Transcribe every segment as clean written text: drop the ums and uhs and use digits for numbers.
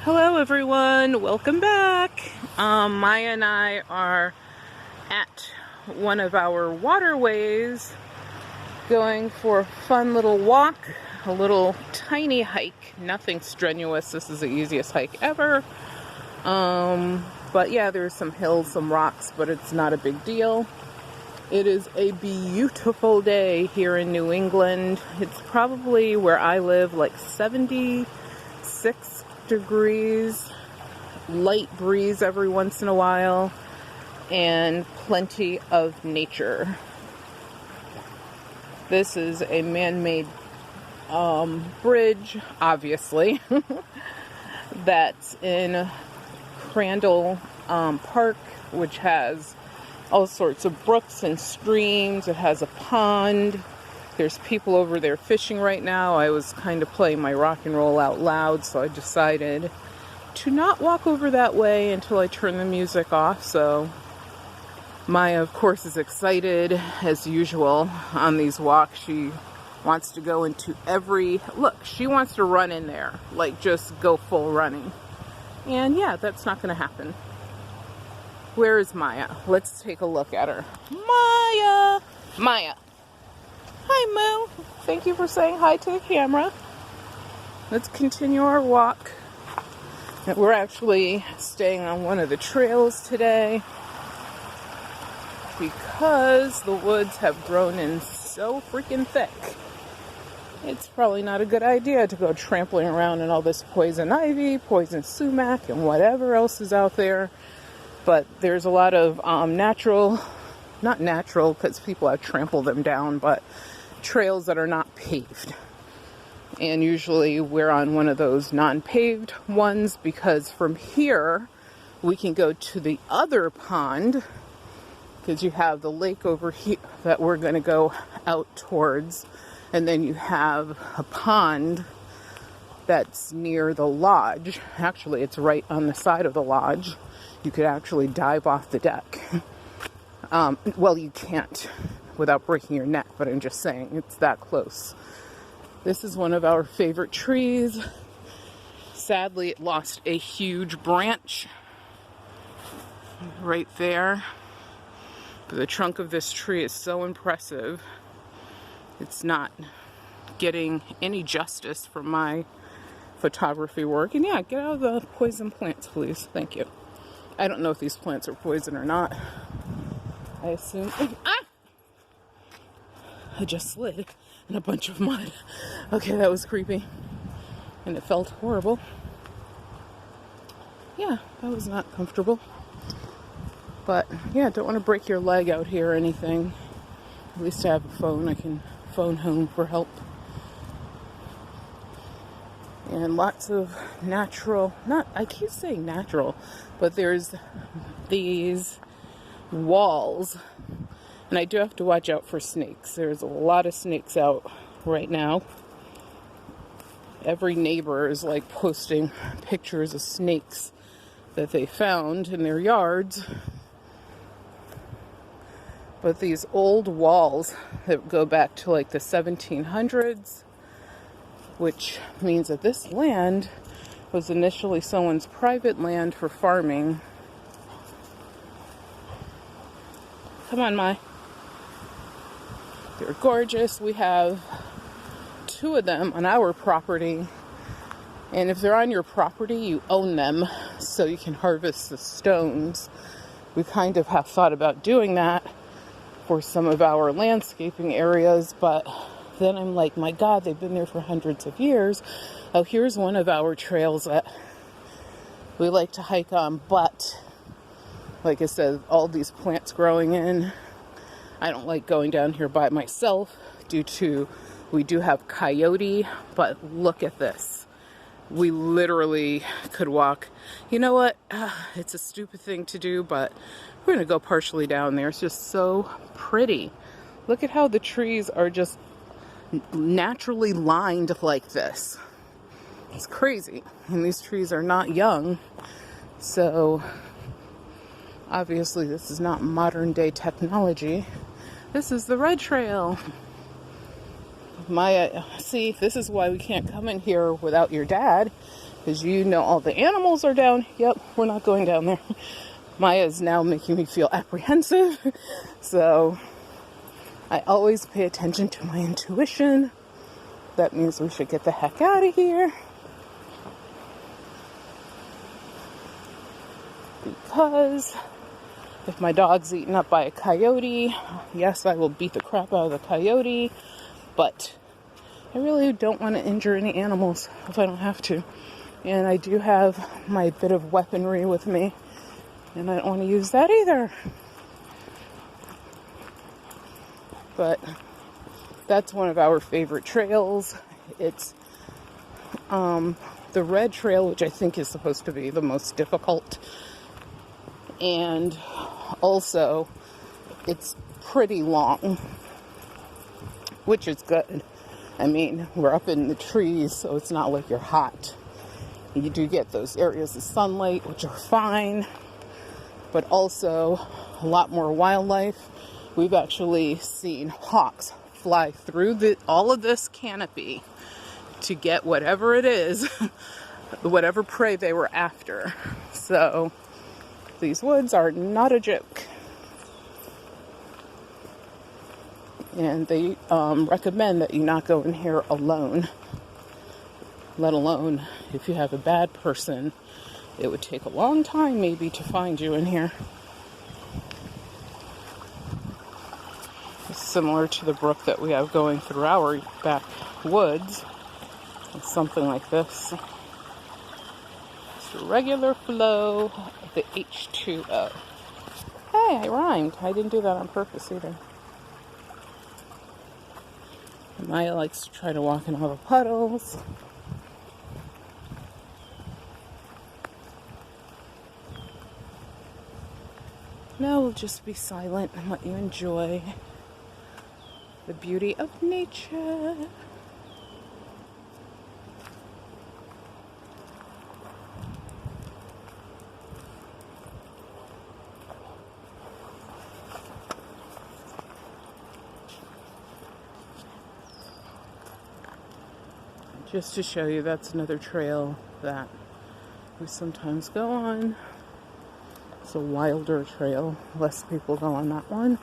Hello everyone, welcome back. Maya and I are at one of our waterways going for a fun little walk, a little tiny hike, nothing strenuous. This is the easiest hike ever. But yeah, there's some hills, some rocks, but it's not a big deal. It is a beautiful day here in New England. It's probably where I live like 76 degrees, light breeze every once in a while, and plenty of nature. This is a man-made bridge, obviously, that's in Crandall Park, which has all sorts of brooks and streams. It has a pond. There's people over there fishing right now. I was kind of playing my rock and roll out loud, so I decided to not walk over that way until I turn the music off. So Maya, of course, is excited as usual on these walks. She wants to go into she wants to run in there, like just go full running. And yeah, that's not going to happen. Where is Maya? Let's take a look at her. Maya! Maya! Hi, Moo. Thank you for saying hi to the camera. Let's continue our walk. We're actually staying on one of the trails today because the woods have grown in so freaking thick. It's probably not a good idea to go trampling around in all this poison ivy, poison sumac, and whatever else is out there. But there's a lot of not natural because people have trampled them down, but trails that are not paved. And usually we're on one of those non-paved ones because from here we can go to the other pond, because you have the lake over here that we're going to go out towards, and then you have a pond that's near the lodge. Actually, it's right on the side of the lodge. You could actually dive off the deck. Well, you can't without breaking your neck, but I'm just saying it's that close. This is one of our favorite trees. Sadly, it lost a huge branch right there. But the trunk of this tree is so impressive. It's not getting any justice from my photography work. And yeah, get out of the poison plants, please. Thank you. I don't know if these plants are poison or not. I assume. I just slid in a bunch of mud. Okay, that was creepy. And it felt horrible. Yeah, that was not comfortable. But yeah, don't want to break your leg out here or anything. At least I have a phone. I can phone home for help. And lots of natural, I keep saying natural, but there's these walls. And I do have to watch out for snakes. There's a lot of snakes out right now. Every neighbor is like posting pictures of snakes that they found in their yards. But these old walls that go back to like the 1700s, which means that this land was initially someone's private land for farming. Come on, Mai. They're gorgeous. We have 2 of them on our property. And if they're on your property, you own them, so you can harvest the stones. We kind of have thought about doing that for some of our landscaping areas, but then I'm like, my God, they've been there for hundreds of years. Oh, here's one of our trails that we like to hike on, but like I said, all these plants growing in. I don't like going down here by myself due to we do have coyote, but look at this. We literally could walk. You know what? It's a stupid thing to do, but we're going to go partially down there. It's just so pretty. Look at how the trees are just naturally lined like this. It's crazy. And these trees are not young. So obviously this is not modern day technology. This is the red trail. See, this is why we can't come in here without your dad, Because you know all the animals are down. Yep, we're not going down there. Maya is now making me feel apprehensive. So I always pay attention to my intuition. That means we should get the heck out of here. Because if my dog's eaten up by a coyote, yes, I will beat the crap out of the coyote. But I really don't want to injure any animals if I don't have to. And I do have my bit of weaponry with me. And I don't want to use that either. But that's one of our favorite trails. It's the red trail, which I think is supposed to be the most difficult. And also, it's pretty long, which is good. I mean, we're up in the trees, so it's not like you're hot. You do get those areas of sunlight, which are fine, but also a lot more wildlife. We've actually seen hawks fly through all of this canopy to get whatever it is, whatever prey they were after. So these woods are not a joke. And they recommend that you not go in here alone, let alone if you have a bad person. It would take a long time maybe to find you in here. It's similar to the brook that we have going through our backwoods. It's something like this. It's a regular flow of the H2O. Hey, I rhymed. I didn't do that on purpose either. Maya likes to try to walk in all the puddles. Now we'll just be silent and let you enjoy the beauty of nature. Just to show you, that's another trail that we sometimes go on. It's a wilder trail. Less people go on that one.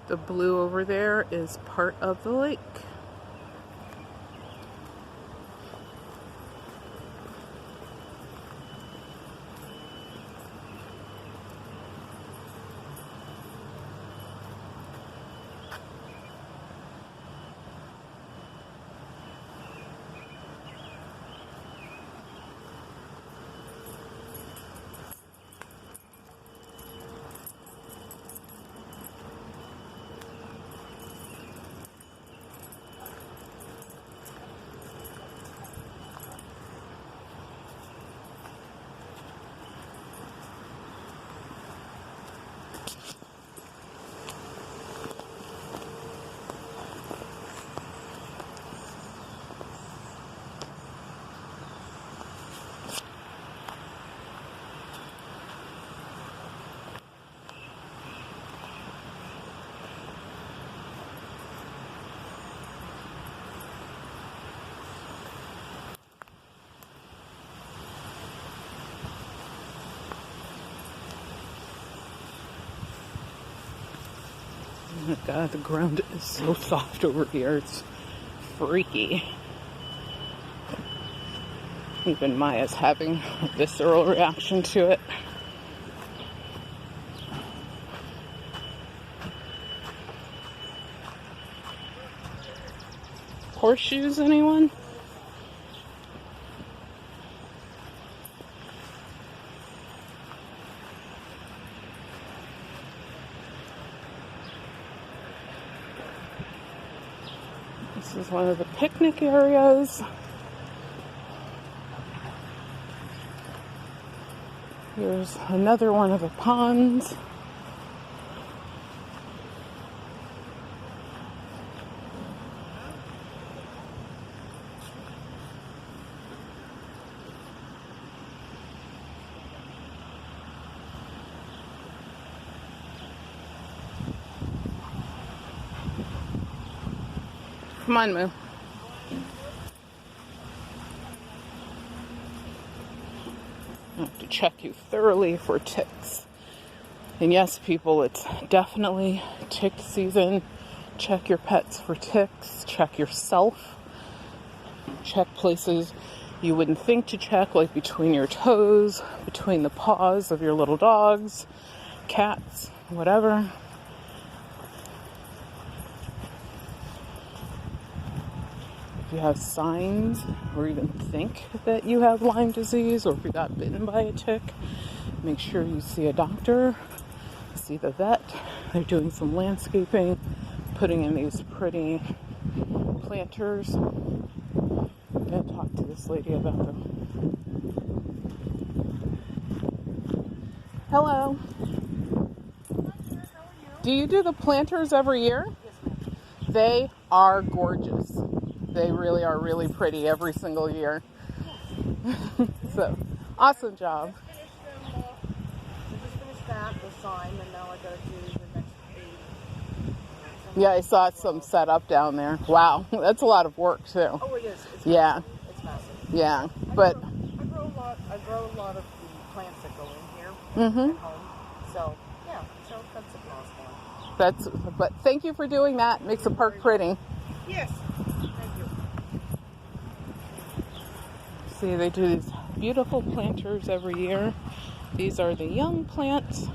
The blue over there is part of the lake. Oh my God, the ground is so soft over here. It's freaky. Even Maya's having a visceral reaction to it. Horseshoes, anyone? This is one of the picnic areas. Here's another one of the ponds. Come on, Moo. I have to check you thoroughly for ticks. And yes, people, it's definitely tick season. Check your pets for ticks. Check yourself. Check places you wouldn't think to check, like between your toes, between the paws of your little dogs, cats, whatever. If you have signs or even think that you have Lyme disease, or if you got bitten by a tick, make sure you see a doctor, see the vet. They're doing some landscaping, putting in these pretty planters. I'm going to talk to this lady about them. Hello. Do you do the planters every year? They are gorgeous. They really are really pretty every single year. So, awesome job. I just finished that, the sign, and now I gotta do the next page. Yeah, I saw some set up down there. Wow, that's a lot of work too. Oh, it is. It's Yeah. massive. It's massive. Yeah, but I grow a lot of the plants that go in here at home. So yeah, so that's a plus one. but thank you for doing that. Makes the park pretty. Yes. Thank you. See, they do these beautiful planters every year. These are the young plants.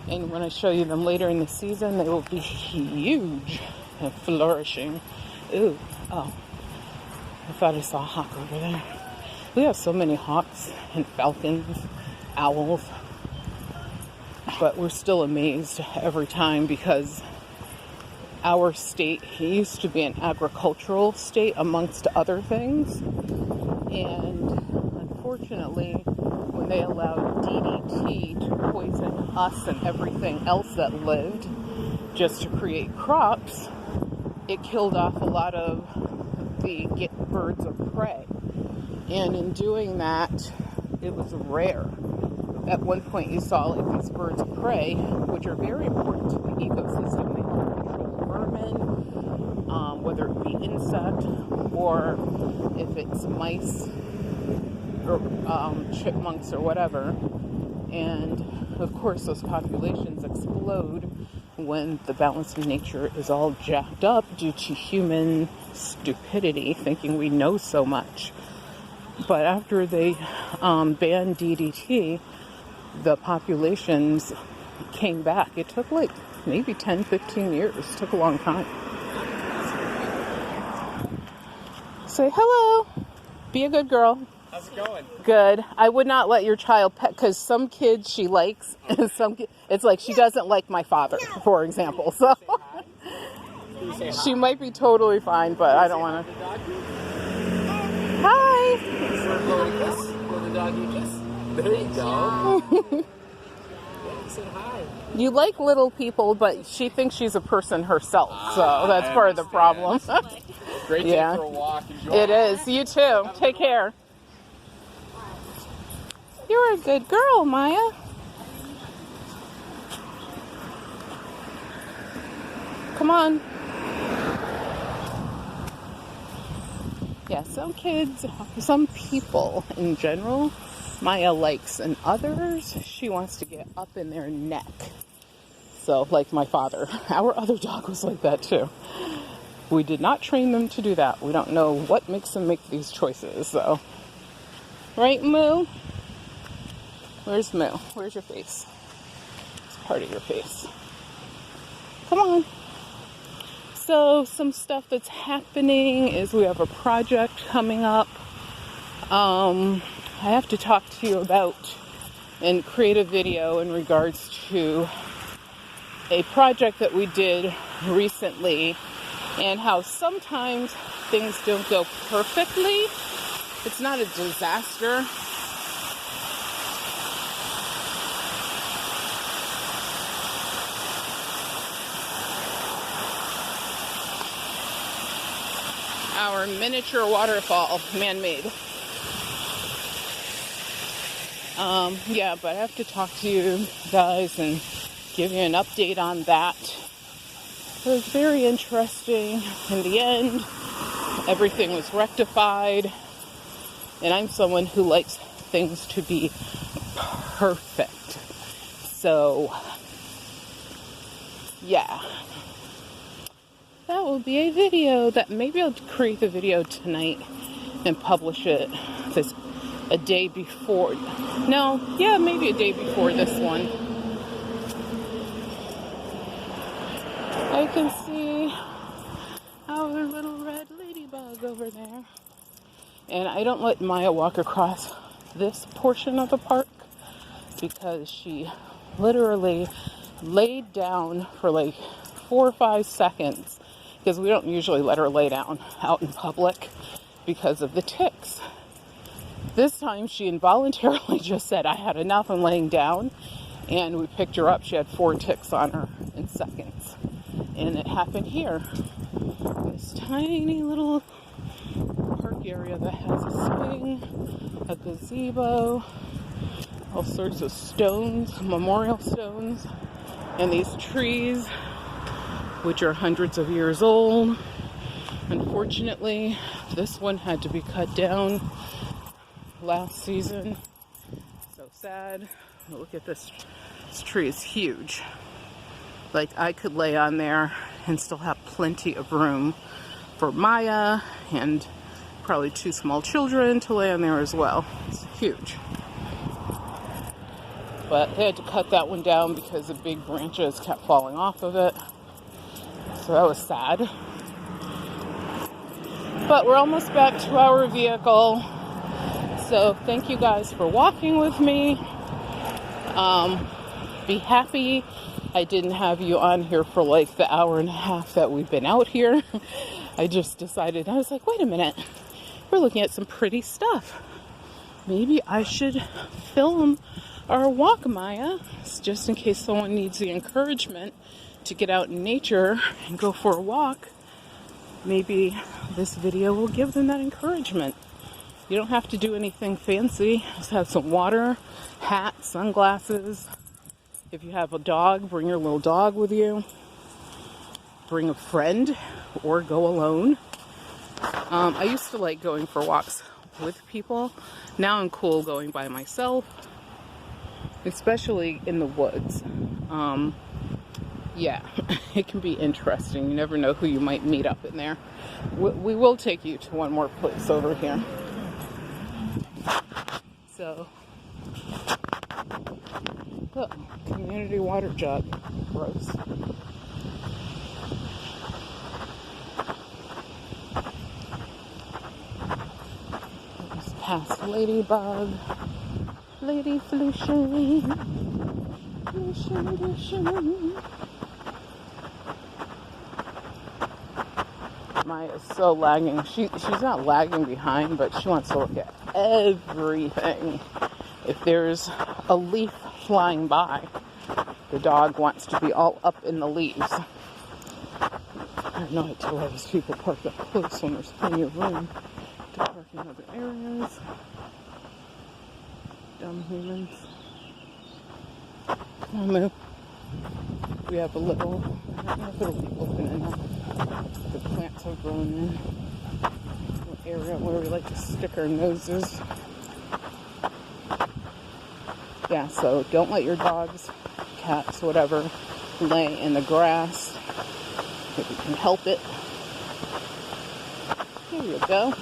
And when I show you them later in the season, they will be huge and flourishing. Ooh, oh. I thought I saw a hawk over there. We have so many hawks and falcons, owls. But we're still amazed every time because our state used to be an agricultural state amongst other things. And unfortunately, when they allowed DDT to poison us and everything else that lived just to create crops, it killed off a lot of the birds of prey. And in doing that, it was rare. At one point you saw like these birds of prey, which are very important to the ecosystem. They help control vermin, whether it be insect or if it's mice or chipmunks or whatever. And of course those populations explode when the balance of nature is all jacked up due to human stupidity, thinking we know so much. But after they banned DDT, the populations came back. It took like maybe 10, 15 years. It took a long time. Say hello. Be a good girl. How's it going? Good. I would not let your child pet, because some kids she likes, and it's like she doesn't like my father, for example. So she might be totally fine, but I don't want to. Hi. Will the doggy kiss? There you go. Say hi. You like little people, but she thinks she's a person herself, so that's part of the problem. Great day for a walk. Enjoy. It is. You too. Take care. You're a good girl, Maya. Come on. Yeah, some people in general, Maya likes, and others, she wants to get up in their neck. So, like my father. Our other dog was like that too. We did not train them to do that. We don't know what makes them make these choices, so. Right, Moo? Where's Moo? Where's your face? It's part of your face. Come on. So some stuff that's happening is we have a project coming up. I have to talk to you about and create a video in regards to a project that we did recently and how sometimes things don't go perfectly. It's not a disaster. our miniature waterfall, man-made. Yeah, but I have to talk to you guys and give you an update on that. It was very interesting. In the end, everything was rectified. And I'm someone who likes things to be perfect. So, yeah. That will be a video that maybe I'll create the video tonight and publish it a day before. No, yeah, maybe a day before this one. I can see our little red ladybug over there. And I don't let Maya walk across this portion of the park because she literally laid down for like 4 or 5 seconds, because we don't usually let her lay down out in public because of the ticks. This time she involuntarily just said, I had enough, I'm laying down, and we picked her up. She had 4 ticks on her in seconds. And it happened here. This tiny little park area that has a swing, a gazebo, all sorts of stones, memorial stones, and these trees, which are hundreds of years old. Unfortunately, this one had to be cut down last season. So sad. Look at this. This tree is huge. Like, I could lay on there and still have plenty of room for Maya and probably 2 small children to lay on there as well. It's huge. But they had to cut that one down because the big branches kept falling off of it. So that was sad. But we're almost back to our vehicle. So thank you guys for walking with me. Be happy I didn't have you on here for like the hour and a half that we've been out here. I just decided, I was like, wait a minute, we're looking at some pretty stuff. Maybe I should film our walk, Maya, just in case someone needs the encouragement to get out in nature and go for a walk. Maybe this video will give them that encouragement. You don't have to do anything fancy. Just have some water, hat, sunglasses. If you have a dog, bring your little dog with you. Bring a friend or go alone. I used to like going for walks with people. Now I'm cool going by myself, especially in the woods. Yeah, it can be interesting. You never know who you might meet up in there. We will take you to one more place over here. So, look, community water jug. Gross. Just past Ladybug. Lady Felicia. Maya is so lagging. She's not lagging behind, but she wants to look at everything. If there's a leaf flying by, the dog wants to be all up in the leaves. I have no idea why these people park up close when there's plenty of room to park in other areas. Dumb humans. Come on, move. We have a little, I don't know if it'll be open enough. The plants have grown in. An area where we like to stick our noses. Yeah, so don't let your dogs, cats, whatever, lay in the grass if you can help it. Here you go.